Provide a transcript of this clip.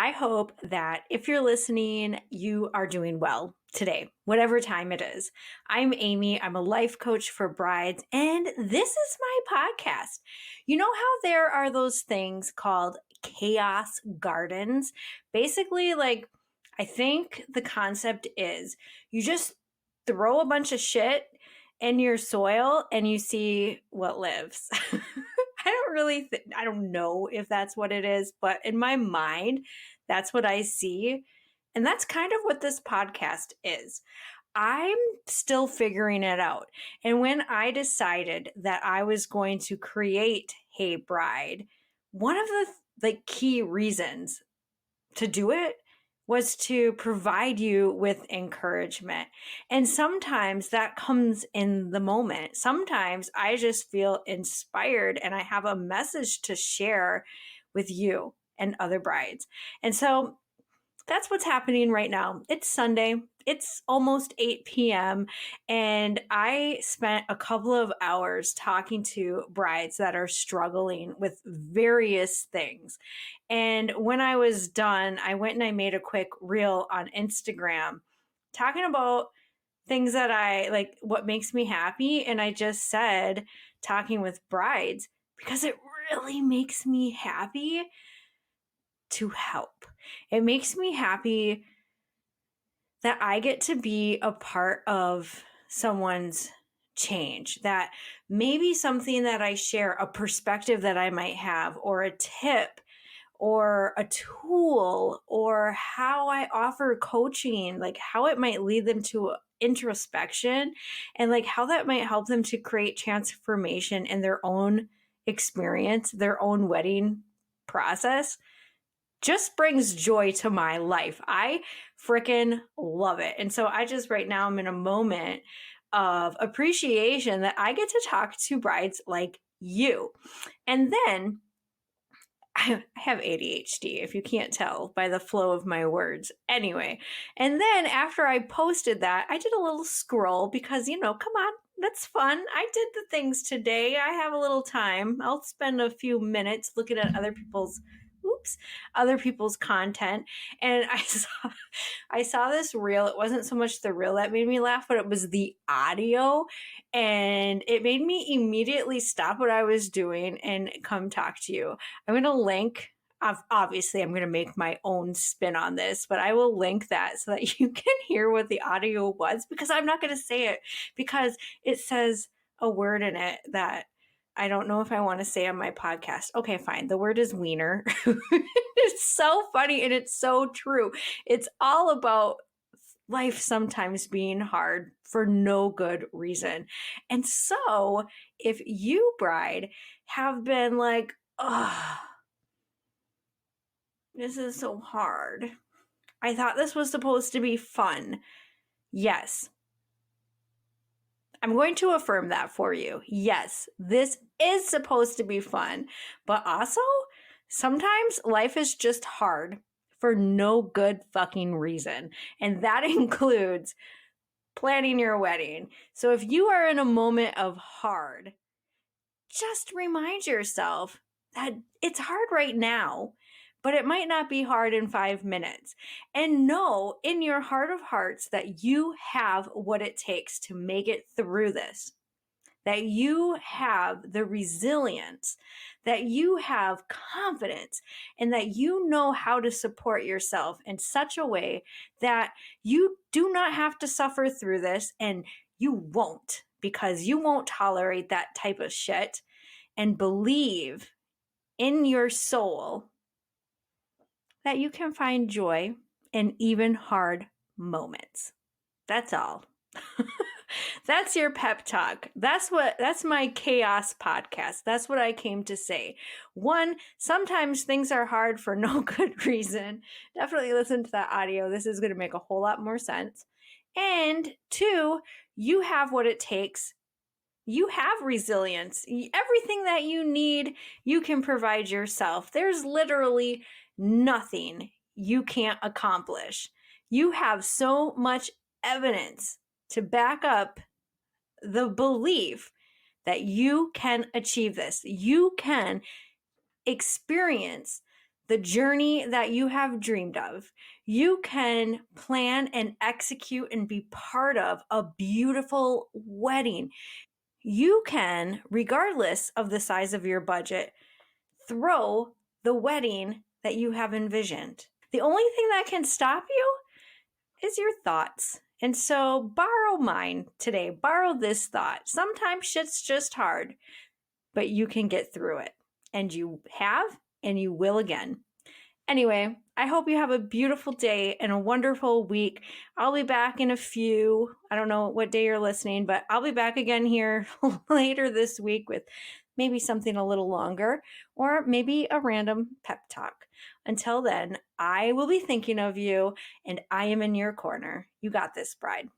I hope that if you're listening, you are doing well today, whatever time it is. I'm Amy. I'm a life coach for brides, and this is my podcast. You know how there are those things called chaos gardens? Basically, I think the concept is you just throw a bunch of shit in your soil and you see what lives. I don't know if that's what it is, but in my mind, that's what I see. And that's kind of what this podcast is. I'm still figuring it out. And when I decided that I was going to create Hey Bride, one of the key reasons to do it was to provide you with encouragement. And sometimes that comes in the moment. Sometimes I just feel inspired and I have a message to share with you and other brides. And so that's what's happening right now. It's Sunday. It's almost 8 p.m. And I spent a couple of hours talking to brides that are struggling with various things. And when I was done, I went and I made a quick reel on Instagram talking about things that I like, what makes me happy. And I just said, talking with brides, because it really makes me happy to help. It makes me happy that I get to be a part of someone's change, that maybe something that I share, a perspective that I might have, or a tip, or a tool, or how I offer coaching, like how it might lead them to introspection, and like how that might help them to create transformation in their own experience, their own wedding process, just brings joy to my life. I freaking love it. And so right now I'm in a moment of appreciation that I get to talk to brides like you. And then I have ADHD, if you can't tell by the flow of my words. Anyway, and then after I posted that, I did a little scroll because, come on, that's fun. I did the things today. I have a little time. I'll spend a few minutes looking at other people's content. And I saw this reel. It wasn't so much the reel that made me laugh, but it was the audio. And it made me immediately stop what I was doing and come talk to you. I'm going to link, obviously I'm going to make my own spin on this, but I will link that so that you can hear what the audio was, because I'm not going to say it because it says a word in it that I don't know if I want to say on my podcast. Okay, fine. The word is wiener. It's so funny and it's so true. It's all about life sometimes being hard for no good reason. And so if you, bride, have been like, oh, this is so hard. I thought this was supposed to be fun. Yes. I'm going to affirm that for you. Yes, this is supposed to be fun, but also sometimes life is just hard for no good fucking reason. And that includes planning your wedding. So if you are in a moment of hard, just remind yourself that it's hard right now, but it might not be hard in 5 minutes. And know in your heart of hearts that you have what it takes to make it through this, that you have the resilience, that you have confidence, and that you know how to support yourself in such a way that you do not have to suffer through this, and you won't, because you won't tolerate that type of shit. And believe in your soul that you can find joy in even hard moments. That's all. That's your pep talk. That's my chaos podcast. That's what I came to say. 1, sometimes things are hard for no good reason. Definitely listen to that audio. This is going to make a whole lot more sense. And 2, you have what it takes. You have resilience. Everything that you need, you can provide yourself. There's literally nothing you can't accomplish. You have so much evidence to back up the belief that you can achieve this. You can experience the journey that you have dreamed of. You can plan and execute and be part of a beautiful wedding. You can, regardless of the size of your budget, throw the wedding that you have envisioned. The only thing that can stop you is your thoughts. And so borrow mine today. Borrow this thought. Sometimes shit's just hard, but you can get through it. And you have, and you will again. Anyway, I hope you have a beautiful day and a wonderful week. I'll be back in a few. I don't know what day you're listening, but I'll be back again here later this week with maybe something a little longer or maybe a random pep talk. Until then, I will be thinking of you and I am in your corner. You got this, bride.